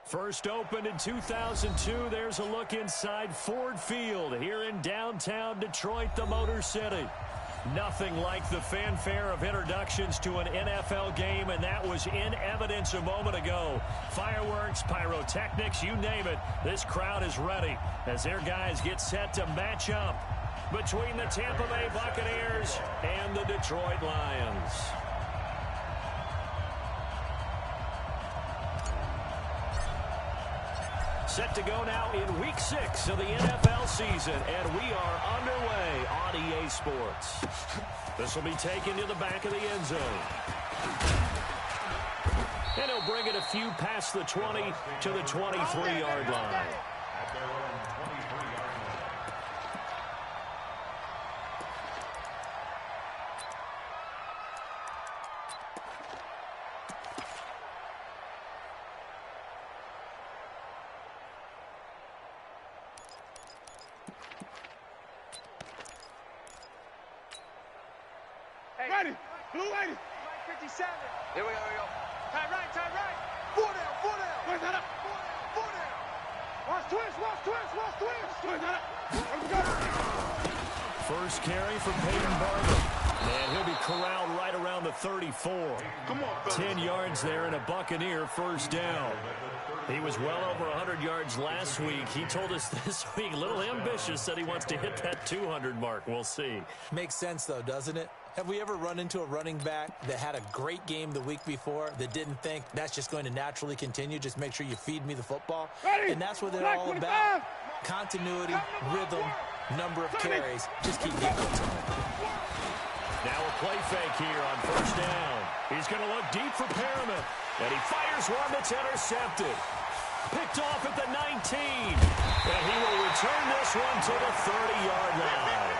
First opened in 2002, there's a look inside Ford Field here in downtown Detroit, the Motor City. Nothing like the fanfare of introductions to an NFL game, and that was in evidence a moment ago. Fireworks, pyrotechnics, you name it. This crowd is ready as their guys get set to match up between the Tampa Bay Buccaneers and the Detroit Lions. Set to go now in Week 6 of the NFL season, and we are underway on EA Sports. This will be taken to the back of the end zone. And he'll bring it a few past the 20 to the 23-yard line. Ready. Blue 80. 57. Here we go, Tight right. 4 down. Where's that up? 4 down. Watch twist. First carry for Peyton Barber. And he'll be corralled right around the 34. Come on, 10 yards there and a Buccaneer first down. He was well over 100 yards last week. He told us this week, a little ambitious, that he wants to hit that 200 mark. We'll see. Makes sense, though, doesn't it? Have we ever run into a running back that had a great game the week before that didn't think that's just going to naturally continue? Just make sure you feed me the football. Ready. And that's what they're all about. Continuity, rhythm, number of carries. Just keep giving it to him. Now a play fake here on first down. He's going to look deep for Perriman. And he fires one that's intercepted. Picked off at the 19. And he will return this one to the 30-yard line.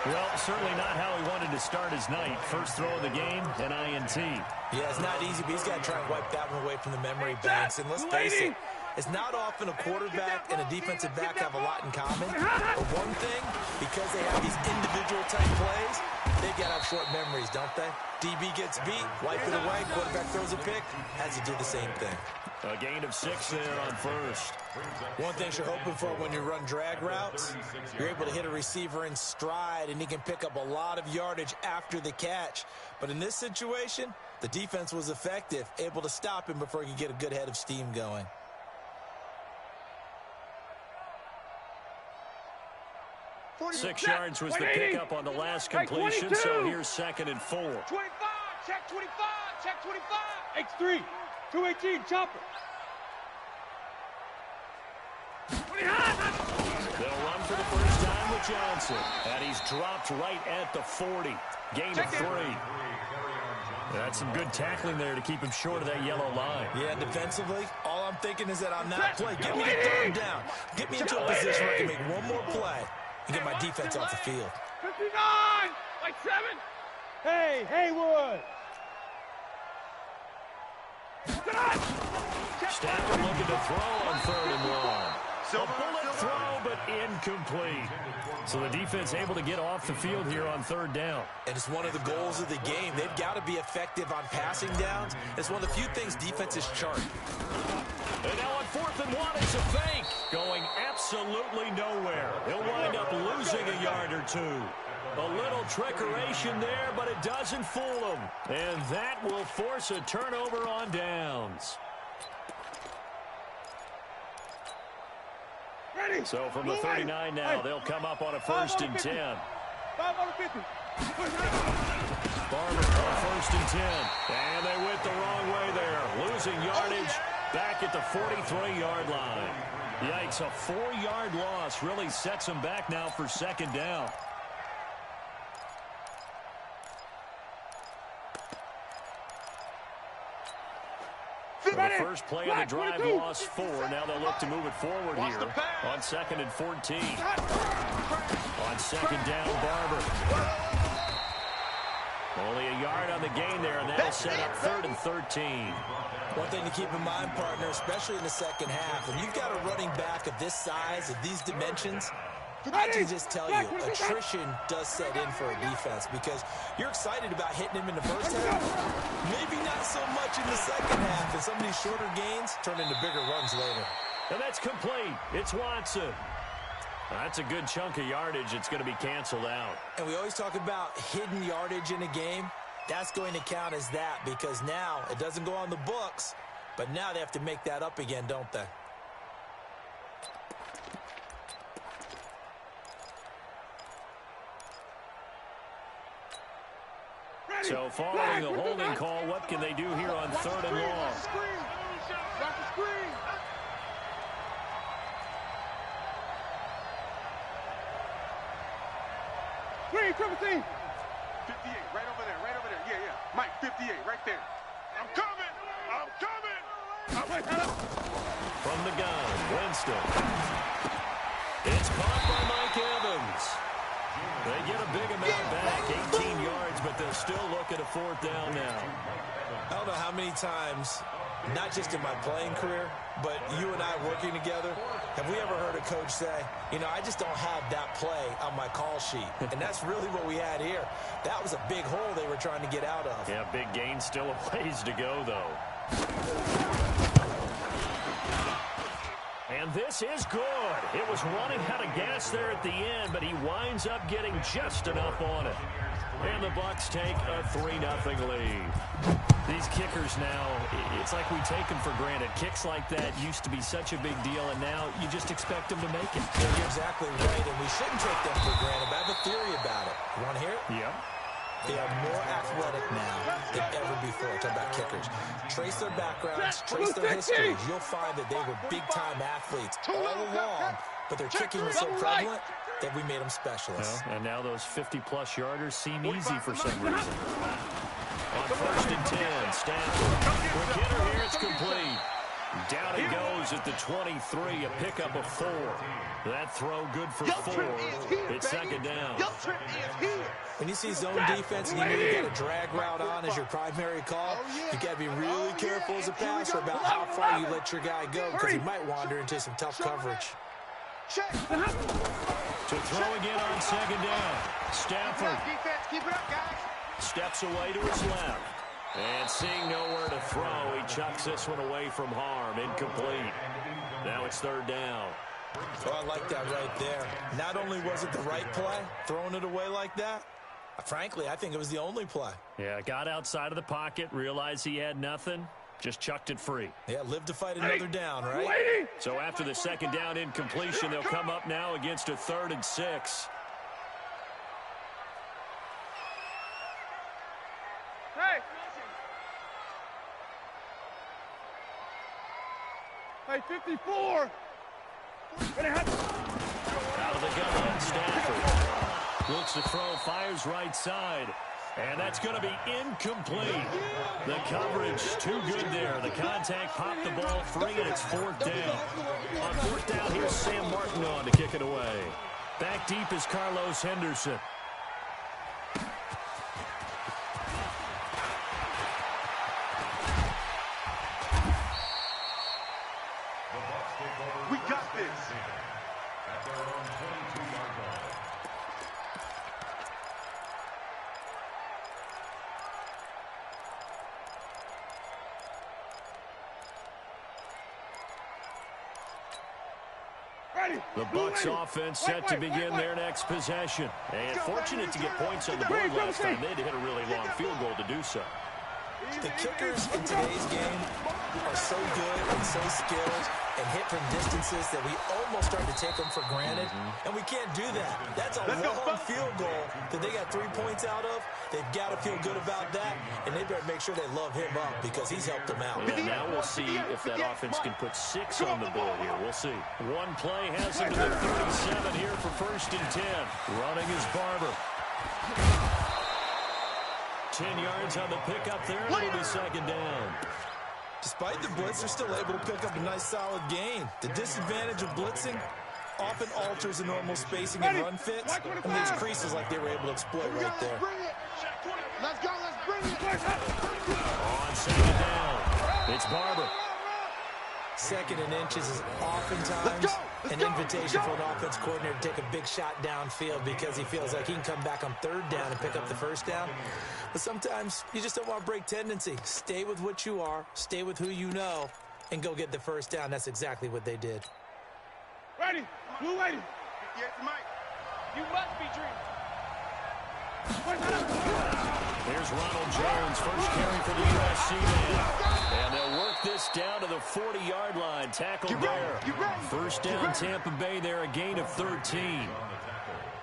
Well, certainly not how he wanted to start his night. First throw of the game, an INT. Yeah, it's not easy, but he's got to try and wipe that one away from the memory banks. And let's face it, it's not often a quarterback and a defensive back have a lot in common. But one thing, because they have these individual type plays, they've got to have short memories, don't they? DB gets beat, wipe it away, quarterback throws a pick, has to do the same thing. A gain of 6 there on first. One thing you're hoping for when you run drag routes, you're able to hit a receiver in stride, and he can pick up a lot of yardage after the catch. But in this situation, the defense was effective, able to stop him before he could get a good head of steam going. Six yards was the pickup on the last completion, so here's 2nd and 4. 25, check 25. X3, 218, chopper. They'll run for the first time with Johnson. And he's dropped right at the 40. Gain of 3. That's some good tackling there to keep him short of that yellow line. Yeah, defensively, all I'm thinking is that on that play, get me the third down. Get me into a position where I can make one more play and get my defense off the field. 59, like 7. Hey, Haywood. Stafford looking to throw on 3rd and 1. A bullet throw, but incomplete. So the defense able to get off the field here on 3rd down. And it's one of the goals of the game. They've got to be effective on passing downs. It's one of the few things defenses chart. And now on 4th and 1, it's a fake. Going absolutely nowhere. He'll wind up losing a yard or 2. A little trickeration there, but it doesn't fool him. And that will force a turnover on downs. So from the 39 now, they'll come up on a 1st and 10. 550. Barber on 1st and 10. And they went the wrong way there. Losing yardage back at the 43-yard line. Yikes, a 4-yard loss really sets them back now for 2nd down. So the first play of the drive lost 4. Now they'll look to move it forward here on 2nd and 14. On 2nd down, Barber. Only a yard on the gain there, and that'll set up 3rd and 13. One thing to keep in mind, partner, especially in the second half, when you've got a running back of this size, of these dimensions, I can just tell you, attrition does set in for a defense because you're excited about hitting him in the first half. Maybe not so much in the second half, and some of these shorter gains turn into bigger runs later. And that's complete. It's Watson. That's a good chunk of yardage. It's going to be canceled out. And we always talk about hidden yardage in a game. That's going to count as that because now it doesn't go on the books, but now they have to make that up again, don't they? So following the holding call, what can they do here on 3rd and long? Screen, 58, right over there, yeah. Mike, 58, right there. I'm coming. From the gun, Winston. It's caught by Mike Evans. They get a big amount back, 18 yards, but they'll still look at a 4th down now. I don't know how many times, not just in my playing career, but you and I working together, have we ever heard a coach say, you know, I just don't have that play on my call sheet. And that's really what we had here. That was a big hole they were trying to get out of. Yeah, big gain, still a ways to go, though. And this is good. It was running out of gas there at the end, but he winds up getting just enough on it. And the Bucs take a 3-0 lead. These kickers now, it's like we take them for granted. Kicks like that used to be such a big deal, and now you just expect them to make it. Yeah, you're exactly right, and we shouldn't take them for granted. But I have a theory about it. You want to hear it? Yep. They are more athletic now than ever before. Talk about kickers. Trace their backgrounds, trace their histories. You'll find that they were big-time athletes all along, but their kicking was so prevalent that we made them specialists. Well, and now those 50-plus yarders seem easy for some reason. On 1st and 10, Stafford. For Kidder here, it's complete. Down he goes at the 23, a pickup of 4. That throw good for 4. It's 2nd down. When you see zone defense and you know you got a drag route on as your primary call, you got to be really careful as a passer about how far you let your guy go because he might wander into some tough coverage. To throw again on 2nd down. Stafford steps away to his left. And seeing nowhere to throw, he chucks this one away from harm. Incomplete. Now it's 3rd down. Oh, I like that right there. Not only was it the right play, throwing it away like that, frankly, I think it was the only play. Yeah, got outside of the pocket, realized he had nothing, just chucked it free. Yeah, live to fight another down, right? So after the 2nd down incompletion, they'll come up now against a 3rd and 6. Hey, 54. Out of the gun, Stafford. Looks to throw, fires right side. And that's going to be incomplete. The coverage too good there. The contact popped the ball free, and it's 4th down. On 4th down, here's Sam Martin on to kick it away. Back deep is Carlos Henderson. We got this. At their own 22-yard line. The Bucs offense set to begin their next possession. And fortunate to get points on the board last time. They had to hit a really long field goal to do so. The kickers in today's game are so good and so skilled and hit from distances that we almost start to take them for granted. And we can't do that. That's a long field goal that they got 3 points out of. They've got to feel good about that, and they better make sure they love him up because he's helped them out. Yeah, now we'll see if that offense can put 6 on the board here. We'll see. One play has him to the 37 here for 1st and 10. Running is Barber. 10 yards on the pickup there. It'll be 2nd down. Despite the blitz, they're still able to pick up a nice solid gain. The disadvantage of blitzing often alters the normal spacing and run fits and leaves creases like they were able to exploit right there. Let's go, let's bring it. On 2nd down, it's Barber. Second and inches is oftentimes an invitation for an offense coordinator to take a big shot downfield because he feels like he can come back on third down and pick up the first down. But sometimes you just don't want to break tendency. Stay with what you are, stay with who you know, and go get the first down. That's exactly what they did. Ready? Blue ready. Yes, Mike. You must be dreaming. Here's Ronald Jones, first carry for the USC man. And they'll work this down to the 40-yard line. Tackled there. First down Tampa Bay there, a gain of 13.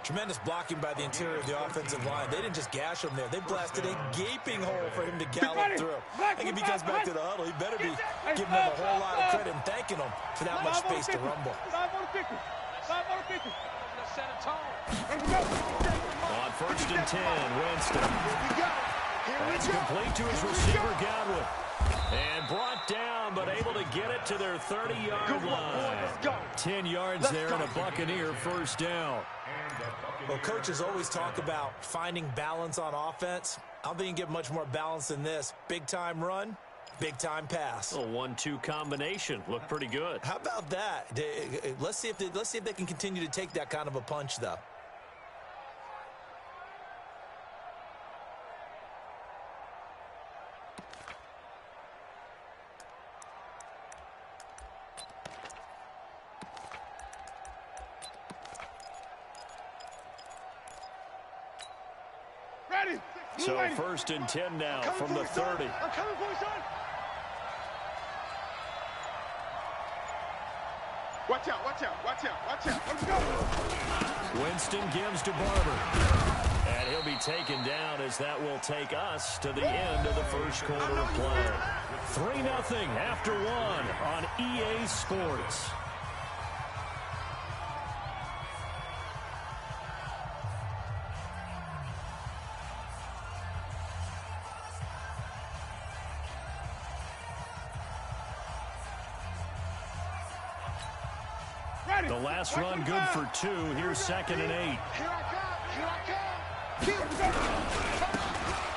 Tremendous blocking by the interior of the offensive line. They didn't just gash him there. They blasted a gaping hole for him to gallop through. I think if he comes back to the huddle, he better be giving them a whole lot of credit and thanking them for that much space to rumble. 5-50. Set a tone. On first and 10, Winston. That's complete to his receiver, Godwin. And brought down, but able to get it to their 30-yard line. 10 yards there and a Buccaneer first down. Well, coaches always talk about finding balance on offense. I don't think you can get much more balance than this. Big-time run, big-time pass. A 1-2 combination. Looked pretty good. How about that? Let's see if they can continue to take that kind of a punch, though. So first and 10 now from the 30. I'm coming for you, son. Watch out. Let's go. Winston gives to Barber. And he'll be taken down as that will take us to the end of the first quarter of play. 3-0 after 1 on EA Sports. The last run good for 2. Here's 2nd and 8. Here I come.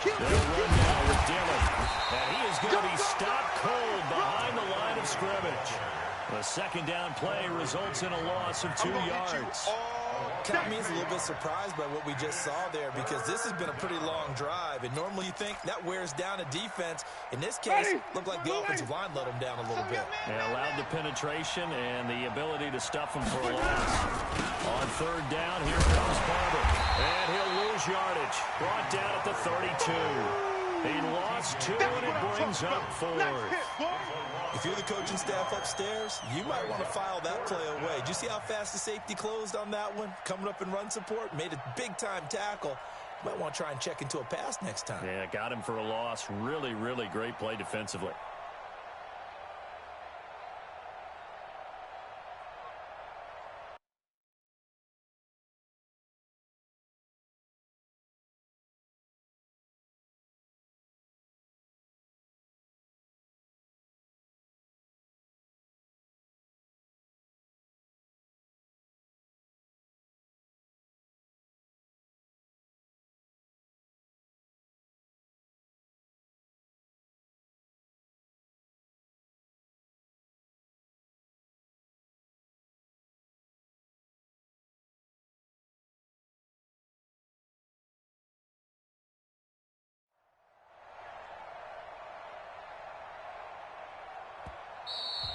They'll run now with Dillon. And he is going to be stopped cold behind the line of scrimmage. The second down play results in a loss of 2 yards. Got me a little bit surprised by what we just saw there because this has been a pretty long drive. And normally you think that wears down a defense. In this case, it looked like the offensive line let them down a little bit. They allowed the penetration and the ability to stuff them for a loss. On third down, here comes Barber. And he'll lose yardage. Brought down at the 32. He lost 2, and it brings up 4th. If you're the coaching staff upstairs, you might want to file that play away. Did you see how fast the safety closed on that one? Coming up in run support, made a big-time tackle. You might want to try and check into a pass next time. Yeah, got him for a loss. Really, really great play defensively.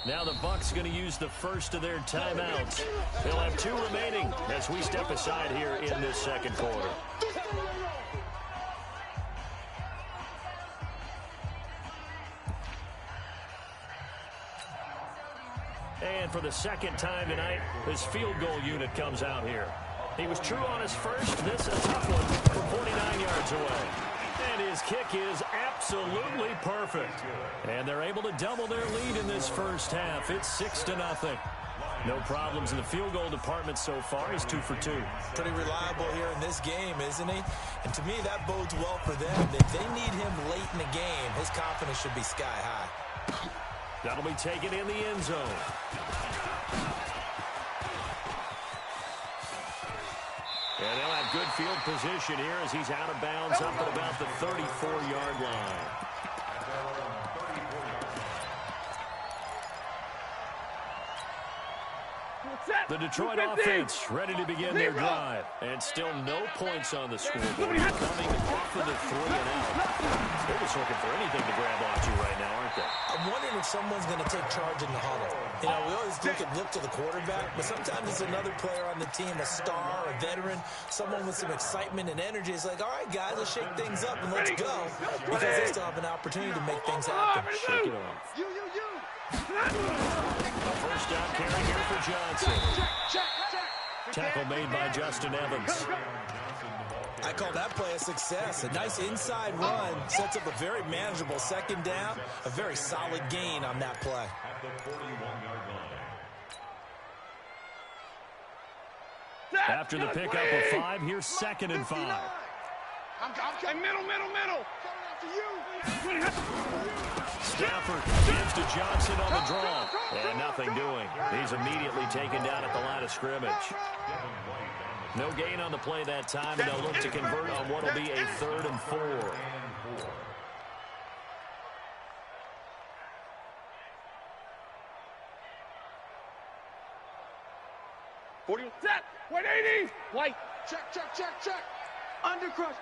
Now the Bucs going to use the first of their timeouts. They'll have 2 remaining as we step aside here in this second quarter. And for the second time tonight, this field goal unit comes out here. He was true on his first. This a tough one from 49 yards away. And his kick is absolutely perfect. And they're able to double their lead in this first half. It's 6-0. No problems in the field goal department so far. He's 2 for 2. Pretty reliable here in this game, isn't he? And to me, that bodes well for them. If they need him late in the game, his confidence should be sky high. That'll be taken in the end zone. And they'll have good field position here as he's out of bounds up at about the 34-yard line. The Detroit offense ready to begin their drive. And still no points on the scoreboard. Coming off of the 3 and out. They're just looking for anything to grab onto right now, aren't they? I'm wondering if someone's going to take charge in the huddle. You know, we always look to the quarterback, but sometimes it's another player on the team, a star, a veteran, someone with some excitement and energy. It's like, all right, guys, let's shake things up and let's go, because they still have an opportunity to make things happen. Shake it off. A first down carry here for Johnson. Tackle made by Justin Evans. I call that play a success. A nice inside run sets up a very manageable second down, a very solid gain on that play. After the pickup of 5, here's 2nd and 5. I'm middle. Stafford gives to Johnson on the draw. And nothing doing. He's immediately taken down at the line of scrimmage. No gain on the play that time, and they'll look to convert on what will be a 3rd and 4. Set. 180. White. Check. Undercrush.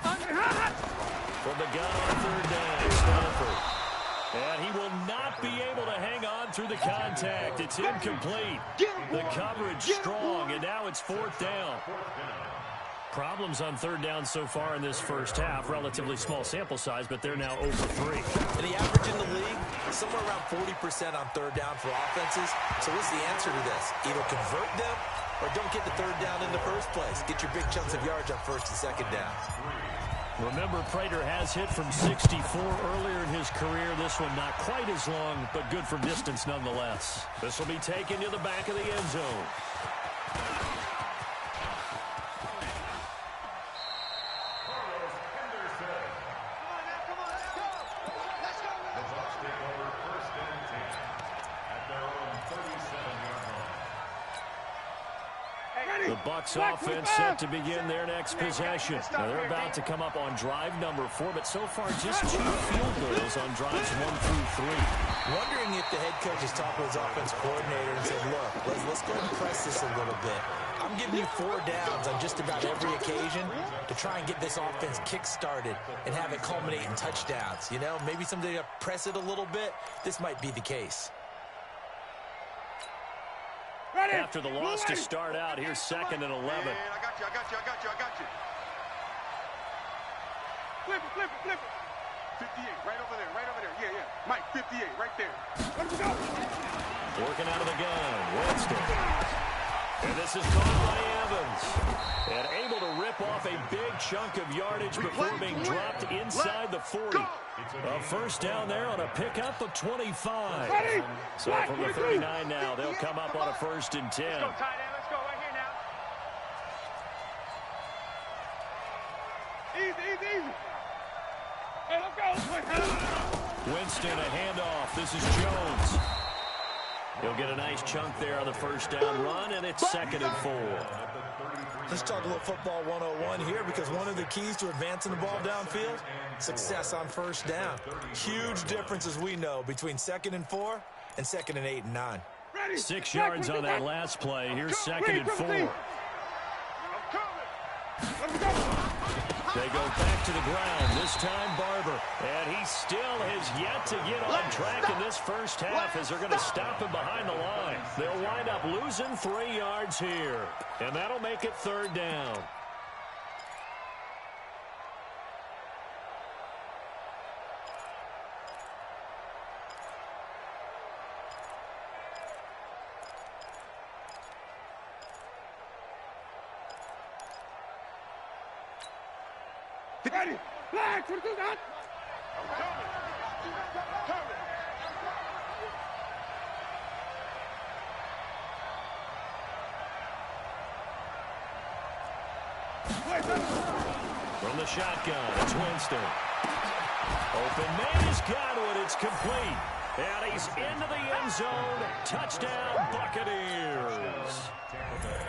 From the gun on 3rd down, Stafford. And he will not be able to hang on through the contact. It's incomplete. The coverage strong, and now it's 4th down. Problems on 3rd down so far in this first half. Relatively small sample size, but they're now 0 for 3. And the average in the league, somewhere around 40% on 3rd down for offenses. So what's the answer to this? Either convert them or don't get the 3rd down in the first place. Get your big chunks of yards on 1st and 2nd down. Remember, Prater has hit from 64 earlier in his career. This one not quite as long, but good from distance nonetheless. This will be taken to the back of the end zone. The Bucs offense set to begin their next possession. Now they're about to come up on drive number 4, but so far just 2 field goals on drives 1 through 3. Wondering if the head coach has talked with his offense coordinator and said, look, let's go and press this a little bit. I'm giving you 4 downs on just about every occasion to try and get this offense kick-started and have it culminate in touchdowns. You know, maybe someday to press it a little bit. This might be the case. After the loss to start out, here's 2nd and 11. Man, I got you. Flip it. 58, right over there. Yeah. Mike, 58, right there. Let him go. Working out of the gun, Winston. And this is caught by Evans. And able to rip off a big chunk of yardage before being dropped inside the 40. A first down there on a pickup of 25. So from the 39 now, they'll come up on a 1st and 10. Let's go, tight end. Let's go right here now. Easy. Hey, let's go. Winston, a handoff. This is Jones. He'll get a nice chunk there on the first down run, and it's 2nd and 4. Let's talk a little football 101 here, because one of the keys to advancing the ball downfield, success on first down. Huge difference, as we know, between 2nd and 4 and 2nd and 8 and 9. 6 yards on that last play. Here's 2nd and 4. They go back to the ground, this time Barber. And he still has yet to get on track in this first half as they're going to stop him behind the line. They'll wind up losing 3 yards here. And that'll make it 3rd down. Ready. Flag for the gun. I'm coming. From the shotgun, it's Winston. Open man is Godwin. It's complete. And he's into the end zone. Touchdown, Buccaneers.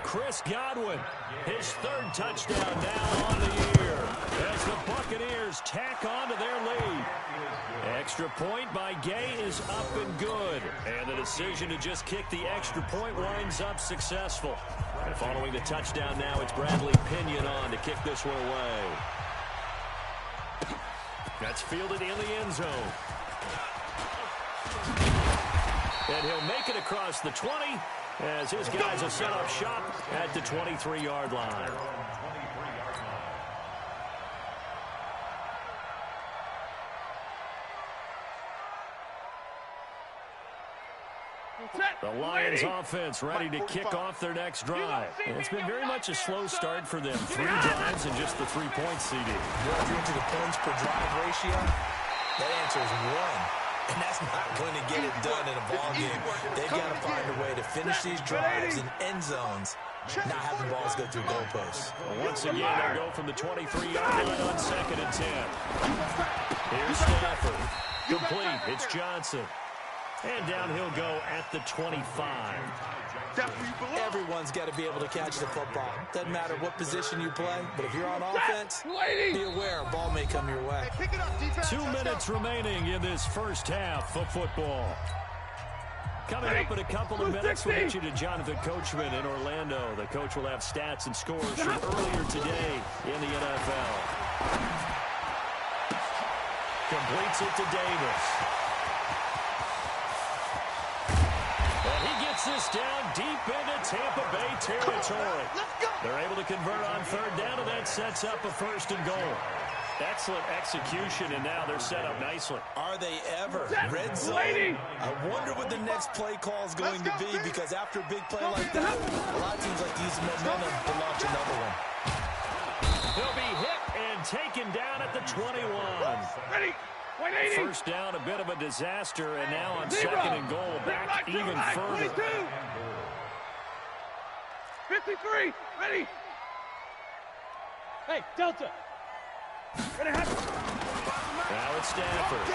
Chris Godwin, his 3rd touchdown now on the year as the Buccaneers tack on to their lead. Extra extra point by Gay is up and good. And the decision to just kick the extra point winds up successful. And following the touchdown now, it's Bradley Pinion on to kick this one away. That's fielded in the end zone. And he'll make it across the 20 as his guys will set up shop at the 23-yard line. The Lions offense ready to kick off their next drive. And it's been very much a slow start for them. 3 drives and just the 3 points, CD. Well, if you're into the points per drive ratio, that answer is 1. And that's not going to get it done in a ball game. They've got to find a way to finish these drives in end zones, not having balls go through goalposts. Well, once again, they'll go from the 23-yard line on 2nd and 10. Here's Stafford. Complete. It's Johnson. And down he'll go at the 25. Everyone's got to be able to catch the football. Doesn't matter what position you play, but if you're on offense, be aware a ball may come your way. 2 minutes remaining in this first half of football. Coming up in a couple of minutes, we'll get you to Jonathan Coachman in Orlando. The coach will have stats and scores from earlier today in the NFL. Completes it to Davis. This down deep into Tampa Bay territory. They're able to convert on 3rd down, and that sets up a 1st and goal. Excellent execution, and now they're set up nicely. Are they ever? Red zone. I wonder what the next play call is going to be, because after a big play like that, a lot of teams like to use momentum to launch another one. He'll be hit and taken down at the 21. Ready. 1st down, a bit of a disaster, and now on 2nd and goal, back even further. 53, ready. Hey, Delta. Ready, now it's Stafford.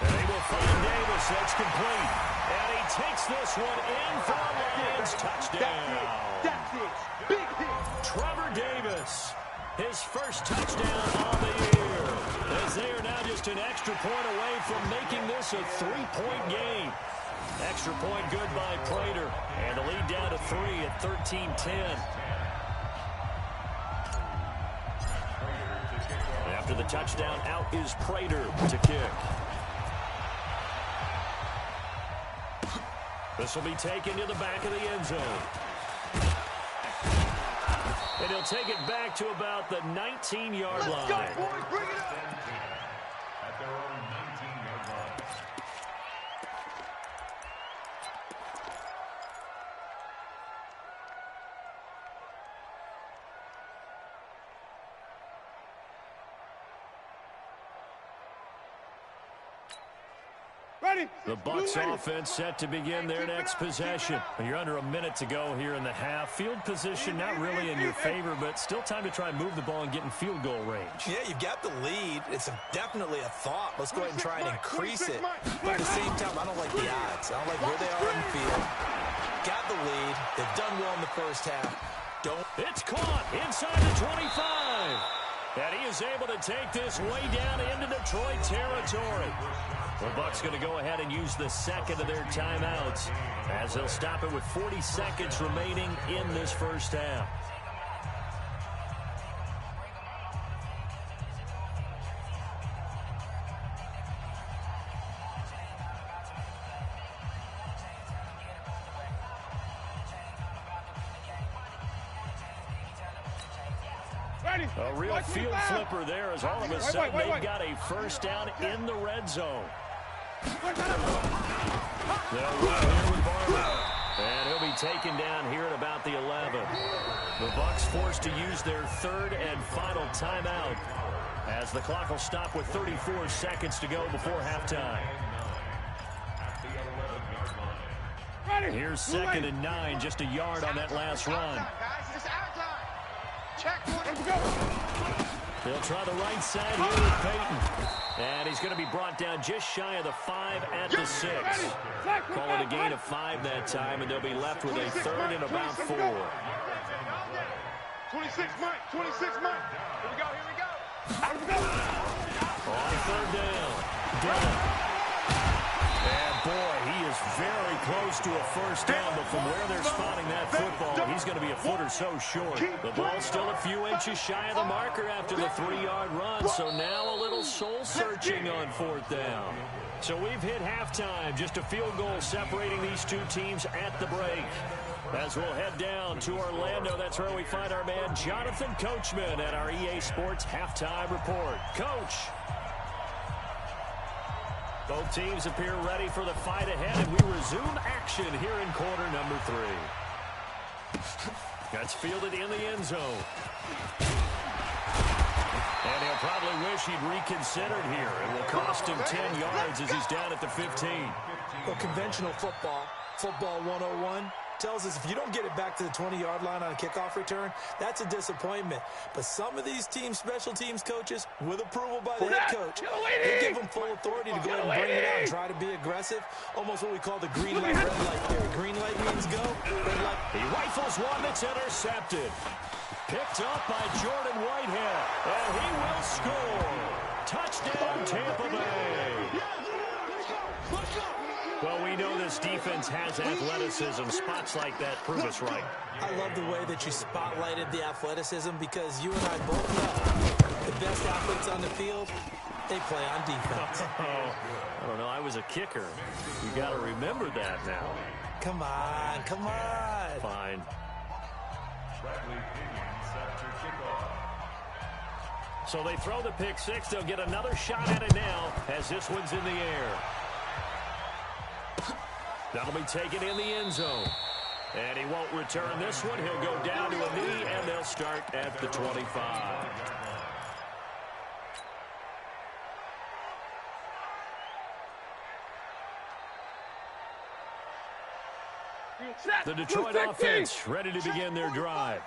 And they will find Davis. That's complete. And he takes this one in for a Lions touchdown. That's it. Big hit. Trevor Davis, his first touchdown on the year. As they are now just an extra point away from making this a 3-point game. Extra point good by Prater. And the lead down to 3 at 13-10. After the touchdown, out is Prater to kick. This will be taken to the back of the end zone. And he'll take it back to about the 19-yard line. Let's go, boys. Bring it up. At their own 19-yard line. Ready. The Bucs offense set to begin their next possession. You're under a minute to go here in the half. Field position not really in your favor, but still time to try and move the ball and get in field goal range. Yeah, you've got the lead. It's definitely a thought. Let's go ahead and try and increase it. But at the same time, I don't like the odds. I don't like where they are on the field. Got the lead. They've done well in the first half. It's caught inside the 25. And he is able to take this way down into Detroit territory. The Bucs going to go ahead and use the second of their timeouts as they'll stop it with 40 seconds remaining in this first half. A real field flipper there as all of a sudden they've got a 1st down in the red zone. They'll run here with Barber. And he'll be taken down here at about the 11. The Bucs forced to use their 3rd and final timeout as the clock will stop with 34 seconds to go before halftime. Here's 2nd and 9, just a yard on that last run. They'll try the right side here with Peyton. And he's going to be brought down just shy of the 5 at the 6. Call it a gain of 5 that time, and they'll be left with a 3rd and about 4. 26 Mike. Here we go. On 3rd down. And boy, he is very close to a first down, but from where they're spotting that football, he's going to be a foot or so short. The ball's still a few inches shy of the marker after the 3-yard run, so now a little soul-searching on fourth down. So we've hit halftime, just a field goal separating these two teams at the break. As we'll head down to Orlando, that's where we find our man Jonathan Coachman at our EA Sports Halftime Report. Coach. Both teams appear ready for the fight ahead, and we resume action here in quarter number 3. That's fielded in the end zone. And he'll probably wish he'd reconsidered here. It will cost him 10 yards as he's down at the 15. Well, conventional football 101, tells us if you don't get it back to the 20-yard line on a kickoff return, that's a disappointment. But some of these team special teams coaches, with approval by the head coach, they give them full authority to go ahead and bring it out and try to be aggressive. Almost what we call the green light, red light theory. Green light means go, red light. He rifles one that's intercepted. Picked up by Jordan Whitehead, and he will score. Touchdown, Tampa Bay. Well, we know this defense has athleticism. Spots like that prove us right. I love the way that you spotlighted the athleticism because you and I both know the best athletes on the field, they play on defense. I don't know. I was a kicker. You got to remember that now. Come on. Fine. So they throw the pick six. They'll get another shot at it now as this one's in the air. That'll be taken in the end zone. And he won't return this one. He'll go down to a knee, and they'll start at the 25. The Detroit offense ready to begin their drive.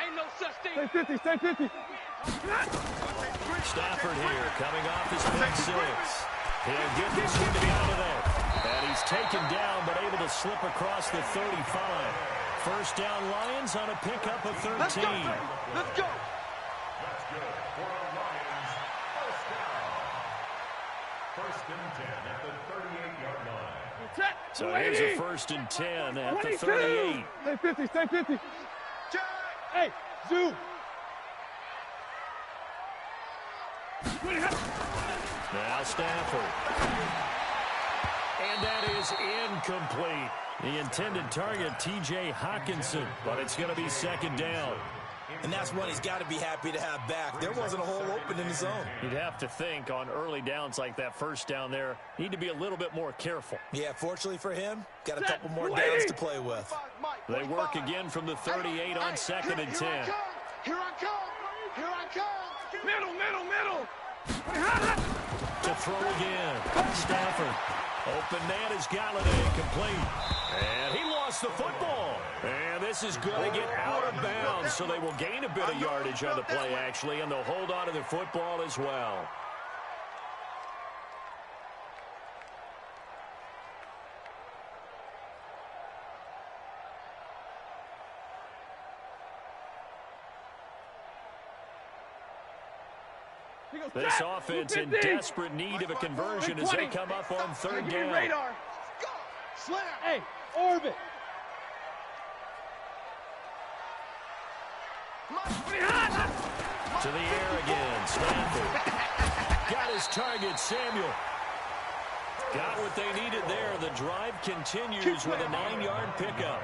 Ain't no such thing. Stay 50. Stafford here coming off his pick six. He'll get this one to be out of there. And he's taken down, but able to slip across the 35. First down, Lions on a pickup of 13. Let's go. That's good for the Lions. First down. First and 10 at the 38-yard line. So here's a first and 10 at the 38. Stay 50. Hey, Zoo. Now Stafford. And that is incomplete. The intended target, T.J. Hawkinson, but it's going to be second down. And that's one he's got to be happy to have back. There wasn't a hole open in the zone. You'd have to think on early downs like that first down there, need to be a little bit more careful. Yeah, fortunately for him, got a couple more downs to play with. They work again from the 38 on second and 10. Here I come. Middle. To throw again. Stafford. Open man is Galladay, complete. And he lost the football. And this is going to get out of bounds, so they will gain a bit of yardage on the play, actually, and they'll hold on to the football as well. This offense in desperate need of a conversion as they come up on third down. Radar. Slam. Hey, orbit. To the air again, Stafford. Got his target, Samuel. Got what they needed there. The drive continues with a 9-yard pickup.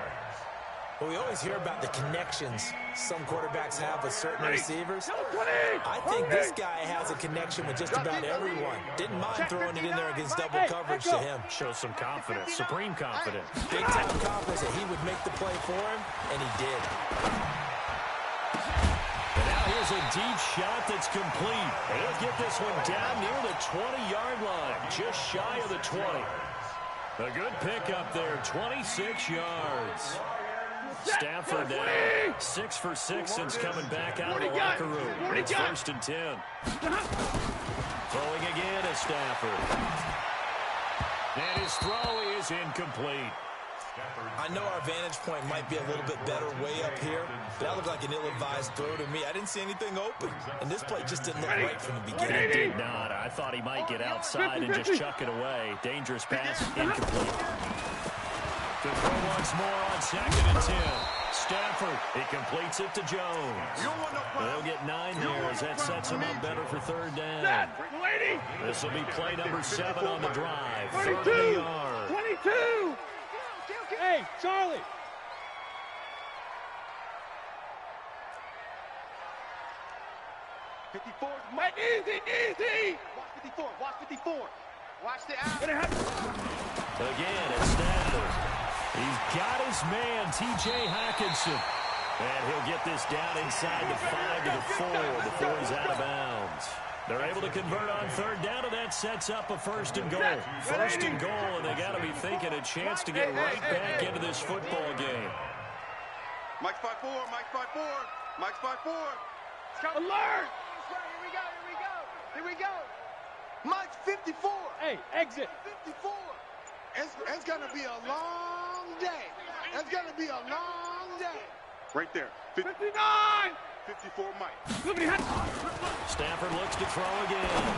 Well, we always hear about the connections some quarterbacks have with certain receivers. I think this guy has a connection with just about everyone. Didn't mind throwing it in there against double coverage to him. Shows some confidence, supreme confidence. Big-time confidence that he would make the play for him, and he did. And now here's a deep shot that's complete. And he'll get this one down near the 20-yard line, just shy of the 20. A good pickup there, 26 yards. Stafford now 6 for 6 since coming back out of the locker room. It's first and 10. Throwing again is Stafford. And his throw is incomplete. I know our vantage point might be a little bit better way up here, but that looked like an ill-advised throw to me. I didn't see anything open, and this play just didn't look right from the beginning. It did not. I thought he might get outside and just chuck it away. Dangerous pass, incomplete. To throw once more on 2nd and 10. Stafford, he completes it to Jones. They'll get 9 there as that sets him up better for 3rd down. This will be play number 7 on the drive. 30 yards. 22! Hey, Charlie! Mike, easy! Watch 54, watch 54. Watch the out. Again, it's Stafford. He's got his man, T.J. Hockenson. And he'll get this down inside the 5 to the 4 before he's out of bounds. They're able to convert on 3rd down, and that sets up a 1st and goal. 1st and goal, and they got to be thinking a chance to get right back into this football game. Mike's 5-4, Mike's 5-4, Mike's 5-4. Alert! Here we go. Mike's 54. Hey, exit. 54. It's going to be a long day. It's going to be a long day. Right there. 59! 54 Mike. Stafford looks to throw again.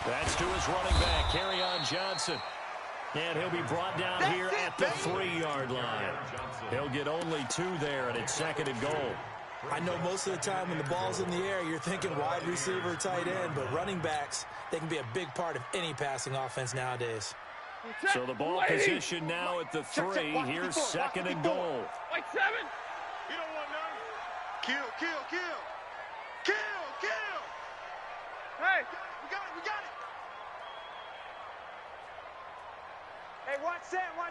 That's to his running back, Kerryon Johnson. And he'll be brought down here at the 3-yard line. He'll get only 2 there, and it's 2nd and goal. I know most of the time when the ball's in the air, you're thinking wide receiver, tight end, but running backs, they can be a big part of any passing offense nowadays. So the ball position now at the 3. Here's 2nd and goal. Like 7. You don't want none. Kill. Hey, we got it. Hey, watch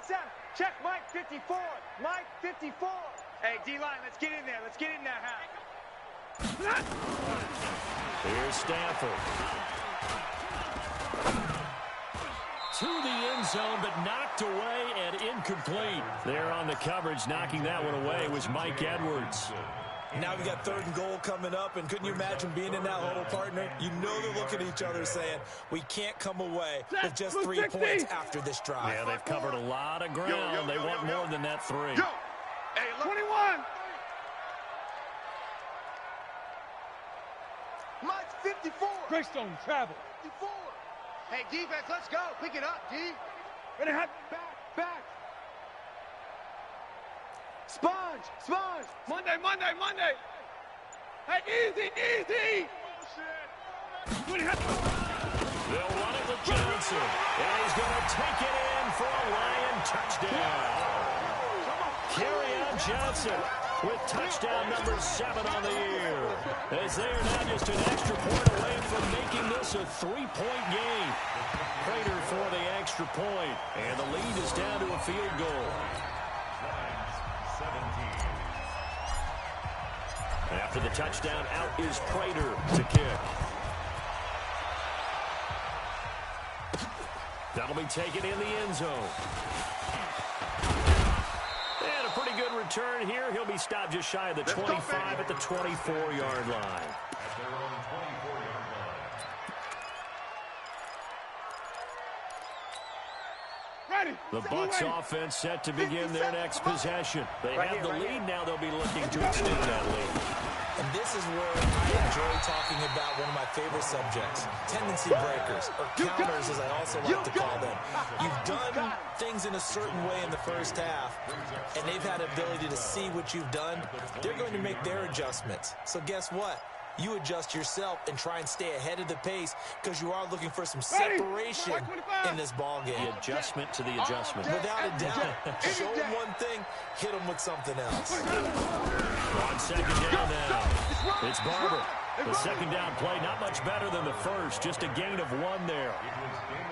Sam. Check Mike 54. Mike 54. Hey, D-line, let's get in there. Let's get in there, Hal. Here's Stafford. To the end zone, but knocked away and incomplete. There on the coverage, knocking that one away was Mike Edwards. Now we got 3rd and goal coming up, and couldn't you imagine being in that huddle, partner? You know they're looking at each other saying, we can't come away with just 3 points after this drive. Yeah, they've covered a lot of ground. They want more than that 3. Yo. Hey, look. 21! Mike's 54. Greystone, travel. 54. Hey, defense, let's go. Pick it up, D. Ready, hot. Back. Sponge. Monday. Hey, easy. Ready, hot. They'll run it with Johnson. And he's going to take it in for a Lion touchdown. Kerryon Johnson with touchdown number 7 on the year. As they are now just an extra point away from making this a 3-point game. Prater for the extra point, and the lead is down to a field goal. After the touchdown, out is Prater to kick. That'll be taken in the end zone. And a pretty good return here. He'll be stopped just shy of the 25 at the 24-yard line. The Bucs offense set to begin their next possession. They have the lead now. They'll be looking to extend that lead. And this is where I enjoy talking about one of my favorite subjects, tendency breakers, or counters as I also like to call them. You've done things in a certain way in the first half, and they've had the ability to see what you've done. They're going to make their adjustments. So guess what? You adjust yourself and try and stay ahead of the pace because you are looking for some separation in this ball game. The adjustment to the adjustment. Without a doubt. Show them one thing, hit them with something else. On 2nd down now. It's Barber. The 2nd down play, not much better than the first. Just a gain of 1 there.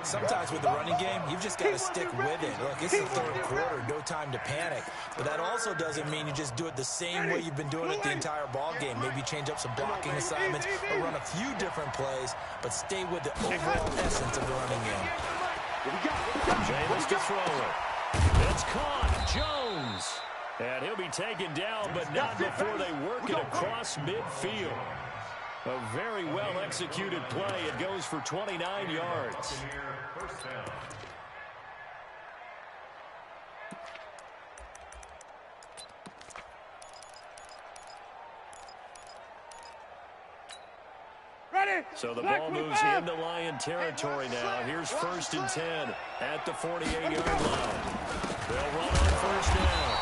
Sometimes with the running game, you've just got to stick with it. Look, it's the 3rd quarter, no time to panic. But that also doesn't mean you just do it the same way you've been doing it the entire ball game. Maybe change up some blocking assignments or run a few different plays, but stay with the overall essence of the running game. Jameis to throw it. It's caught. Jones. And he'll be taken down, but not before they work it across midfield. A very well-executed play. It goes for 29 yards. So the ball moves into Lion territory now. Here's 1st and 10 at the 48-yard line. They'll run on 1st down.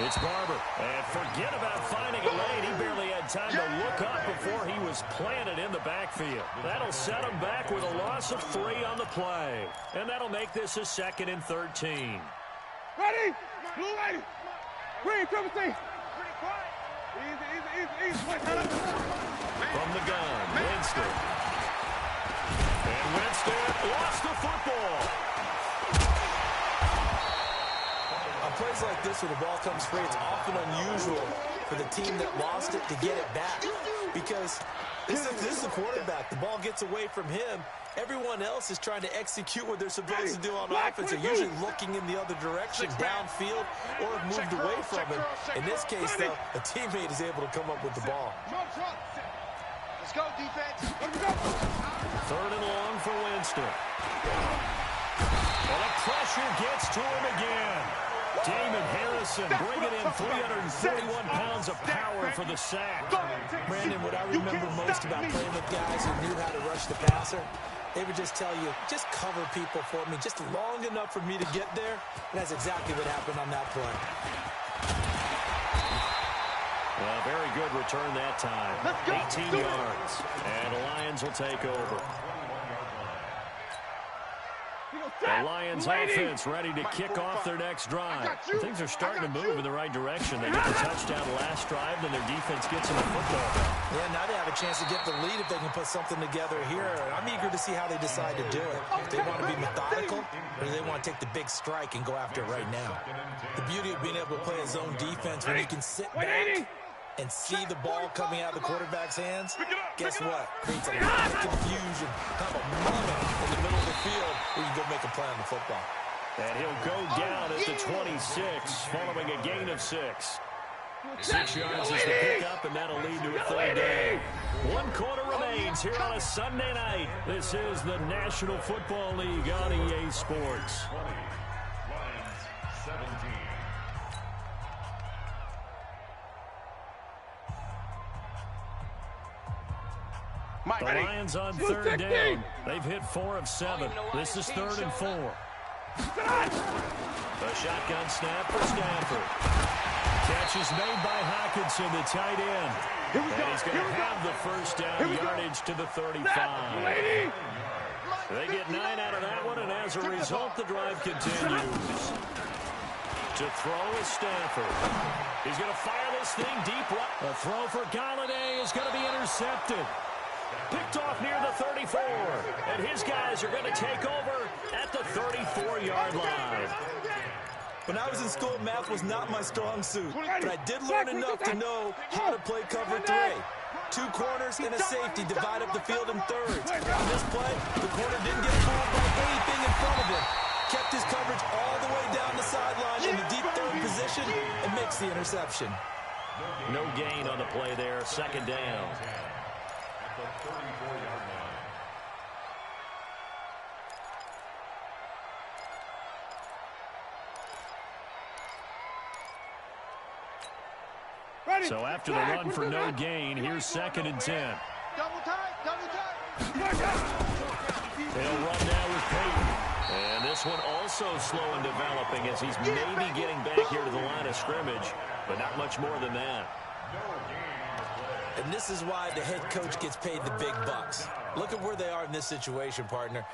It's Barber. And forget about finding a lane. He barely had time to look up before he was planted in the backfield. That'll set him back with a loss of 3 on the play. And that'll make this a 2nd and 13. Ready? Blue lady. Green, triple C. Easy. From the gun, Winston. And Winston lost the football. On plays like this where the ball comes free, it's often unusual for the team that lost it to get it back. Because this is the quarterback. The ball gets away from him. Everyone else is trying to execute what they're supposed to do on offense. They're usually looking in the other direction, downfield, or have moved away from him. In this case, though, a teammate is able to come up with the ball. Let's go, defense. 3rd and long for Winston. And the pressure gets to him again. Damon Harrison bringing in 341 pounds of power for the sack. Brandon, what I remember most about playing with guys who knew how to rush the passer, they would just tell you, just cover people for me, just long enough for me to get there. And that's exactly what happened on that play. Well, very good return that time. 18 yards. And the Lions will take over. The Lions offense ready to kick off their next drive. Things are starting to move in the right direction. They get the touchdown last drive, then their defense gets them the football back. Yeah, now they have a chance to get the lead if they can put something together here. I'm eager to see how they decide to do it. If they want to be methodical, or do they want to take the big strike and go after it right now? The beauty of being able to play a zone defense when you can sit back and see the ball coming out of the quarterback's hands, guess what? Creates a lot of confusion. Have a moment in the middle of the field where you can go make a play on the football. And he'll go down at the 26, following a gain of 6. 6 yards is the pickup, and that'll lead to a 3rd down. 1 quarter remains here on a Sunday night. This is the National Football League on EA Sports. 20, Lions 17. The Lions on 3rd down. They've hit 4 of 7. This is 3rd and 4. A shotgun snap for Stafford. Catch is made by Hockenson, the tight end. And he's going to have the 1st down yardage to the 35. They get 9 out of that one, and as a result, the drive continues. To throw is Stafford. He's going to fire this thing deep right. A throw for Galladay is going to be intercepted. Picked off near the 34. And his guys are going to take over at the 34-yard line. When I was in school, math was not my strong suit, but I did learn enough to know how to play cover 3. 2 corners and a safety divide up the field in thirds. On this play, the corner didn't get fooled by anything in front of him. Kept his coverage all the way down the sideline in the deep third position and makes the interception. No gain on the play there. 2nd down. At the 34-yard line. So after the run for no gain, here's 2nd and 10. Double tight, double tight. They'll run now with Peyton. And this one also slow in developing as he's maybe getting back here to the line of scrimmage, but not much more than that. And this is why the head coach gets paid the big bucks. Look at where they are in this situation, partner.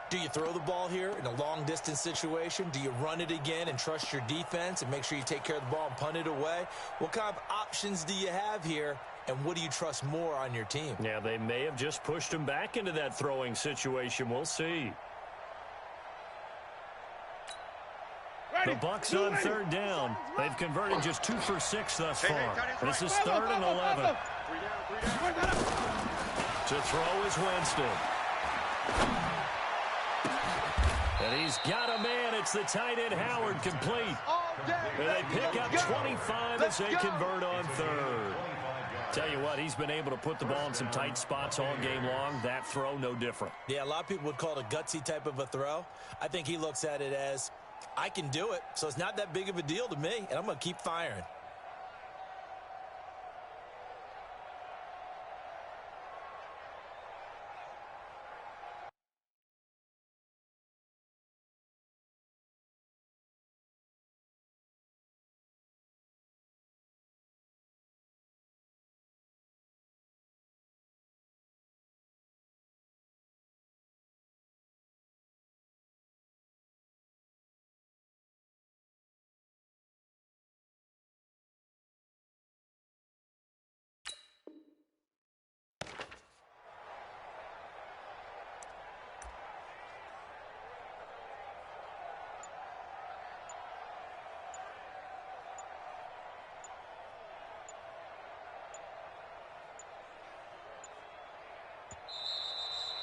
Do you throw the ball here in a long-distance situation? Do you run it again and trust your defense and make sure you take care of the ball and punt it away? What kind of options do you have here, and what do you trust more on your team? Yeah, they may have just pushed him back into that throwing situation. We'll see. The Bucs on 3rd down. They've converted just 2 for 6 thus far. This is 3rd and 11. To throw is Winston. And he's got a man. It's the tight end Howard, complete. And they pick up 25 as they convert on 3rd. Tell you what, he's been able to put the ball in some tight spots all game long. That throw, no different. Yeah, a lot of people would call it a gutsy type of a throw. I think he looks at it as, I can do it, so it's not that big of a deal to me, and I'm going to keep firing.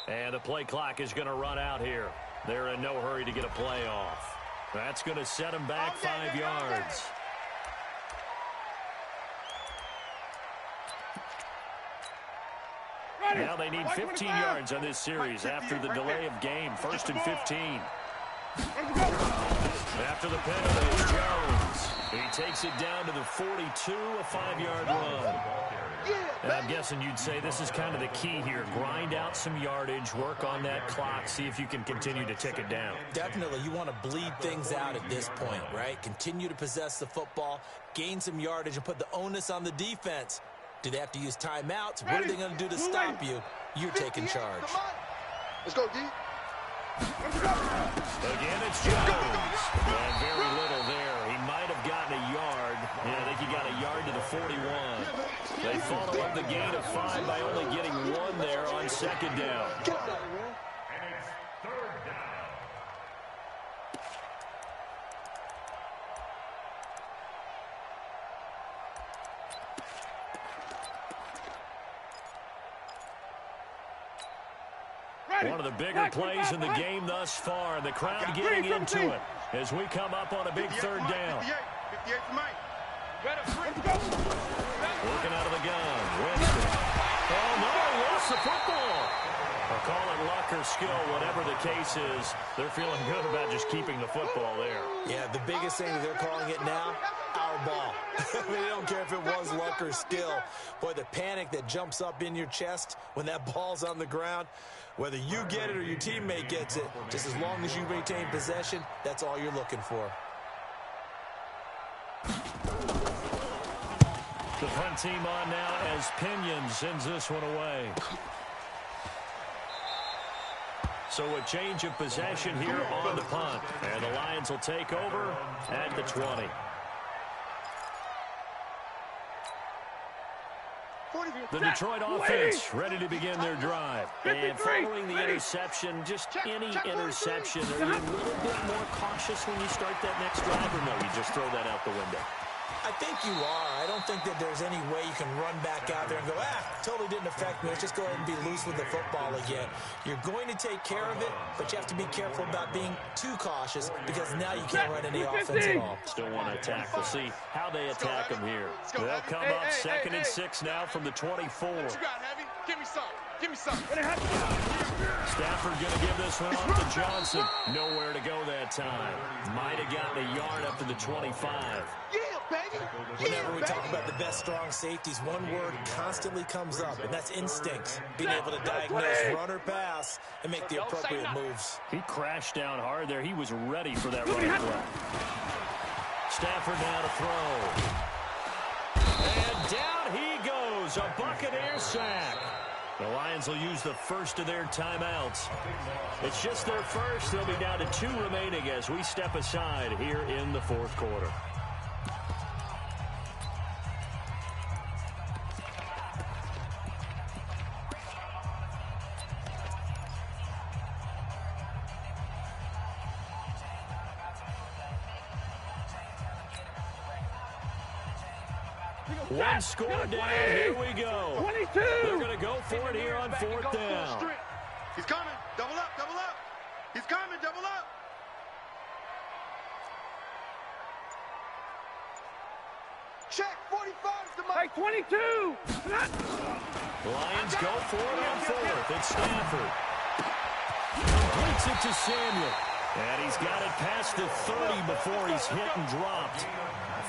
And the play clock is going to run out here. They're in no hurry to get a play off. That's going to set them back 5 yards. Now they need 15 yards on this series after the delay of game. 1st and 15. After the penalty, it's Jones. He takes it down to the 42, a 5-yard run. And I'm guessing you'd say this is kind of the key here. Grind out some yardage, work on that clock, see if you can continue to tick it down. Definitely. You want to bleed things out at this point, right? Continue to possess the football, gain some yardage, and put the onus on the defense. Do they have to use timeouts? What are they going to do to stop you? You're taking charge. Let's go, D. Again, it's Jones. And very little there. He might have gotten a yard. Yeah, I think he got a yard to the 41. They follow up the gain of 5 by only getting 1 there on 2nd down. And it's 3rd down. One of the bigger plays in the game thus far. The crowd getting into it as we come up on a big 3rd down. 58 for Mike. Working out of the gun. Winston. Oh, no, lost the football. I'll call it luck or skill, whatever the case is. They're feeling good about just keeping the football there. Yeah, the biggest thing that they're calling it now, our ball. I mean, they don't care if it was luck or skill. Boy, the panic that jumps up in your chest when that ball's on the ground, whether you get it or your teammate gets it, just as long as you maintain possession, that's all you're looking for. The punt team on now as Pinion sends this one away. So a change of possession here on the punt. And the Lions will take over at the 20. The Detroit offense ready to begin their drive. And following the interception, just any interception, are you a little bit more cautious when you start that next drive, or no, you just throw that out the window? I think you are. I don't think that there's any way you can run back out there and go, totally didn't affect me. Let's just go ahead and be loose with the football again. You're going to take care of it, but you have to be careful about being too cautious because now you can't run any offense at all. Still want to attack. We'll see how they attack them here. They'll come up 2nd and 6 now from the 24. What you got, Heavy? Give me some. Give me some. Stafford going to give this one off to Johnson. Nowhere to go that time. Might have gotten a yard up to the 25. Yeah, baby. Whenever we talk about the best strong safeties, one word constantly comes up, and that's instincts. Being able to diagnose run or pass and make the appropriate moves. He crashed down hard there. He was ready for that running play. Stafford now to throw. And down he goes. A Buccaneer sack. The Lions will use the first of their timeouts. It's just their first. They'll be down to 2 remaining as we step aside here in the 4th quarter. One score down. Here we go. 22. They're going to go for it here on 4th down. He's coming. Double up, double up. He's coming, double up. Check, 45 is the mark. Like 22. Lions go for it on 4th. It's Stafford. Completes it to Samuel. And he's got it past the 30 before he's hit and dropped.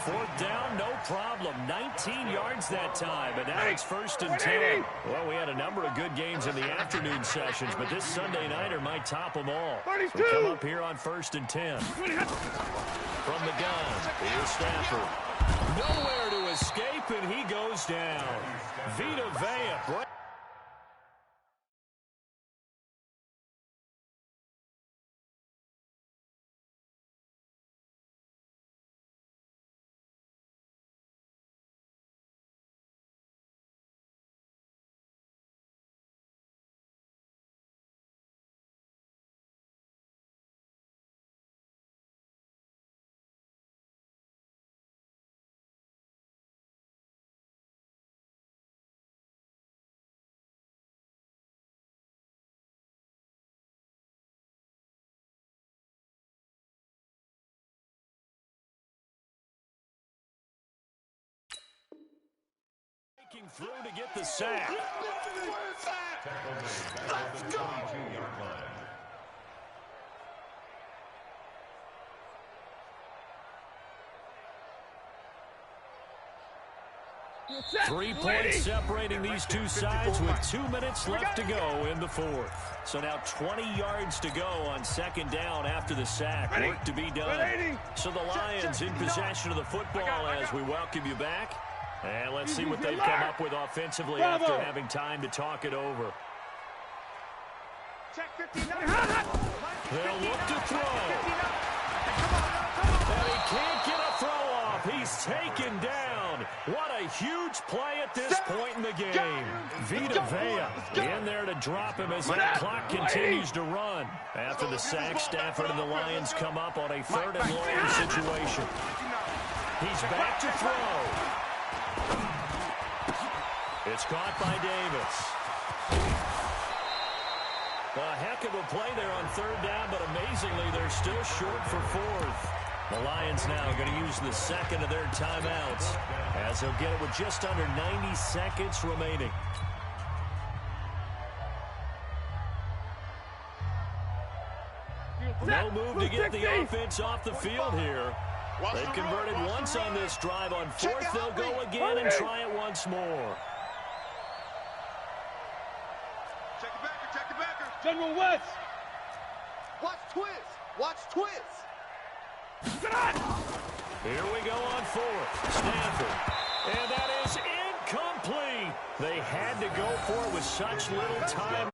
4th down, no problem. 19 yards that time, but now it's 1st and 10. Well, we had a number of good games in the afternoon sessions, but this Sunday nighter might top them all. So we come up here on 1st and 10. From the gun, here's Stafford. Nowhere to escape, and he goes down. Vita Vea. breaking through to get the sack. Let's go! 22-yard line. 3 points separating these two sides with 2 minutes left to go in the fourth. So now 20 yards to go on second down after the sack. Work to be done. So the Lions in possession of the football as we welcome you back. And let's see what they've come up with offensively after having time to talk it over. They'll look to throw. And he can't get a throw off. He's taken down. What a huge play at this point in the game. Vita Vea in there to drop him as that clock continues to run. After the sack, Stafford and the Lions come up on a 3rd and long situation. He's back to throw. It's caught by Davis. A heck of a play there on 3rd down, but amazingly, they're still short for 4th. The Lions now going to use the second of their timeouts as they'll get it with just under 90 seconds remaining. No move to get the offense off the field here. They've converted once on this drive. On 4th, they'll go again and try it once more. Check the backer. General West. Watch twist. Watch twist. Here we go on 4th. Stafford. And that is incomplete. They had to go for it with such little time.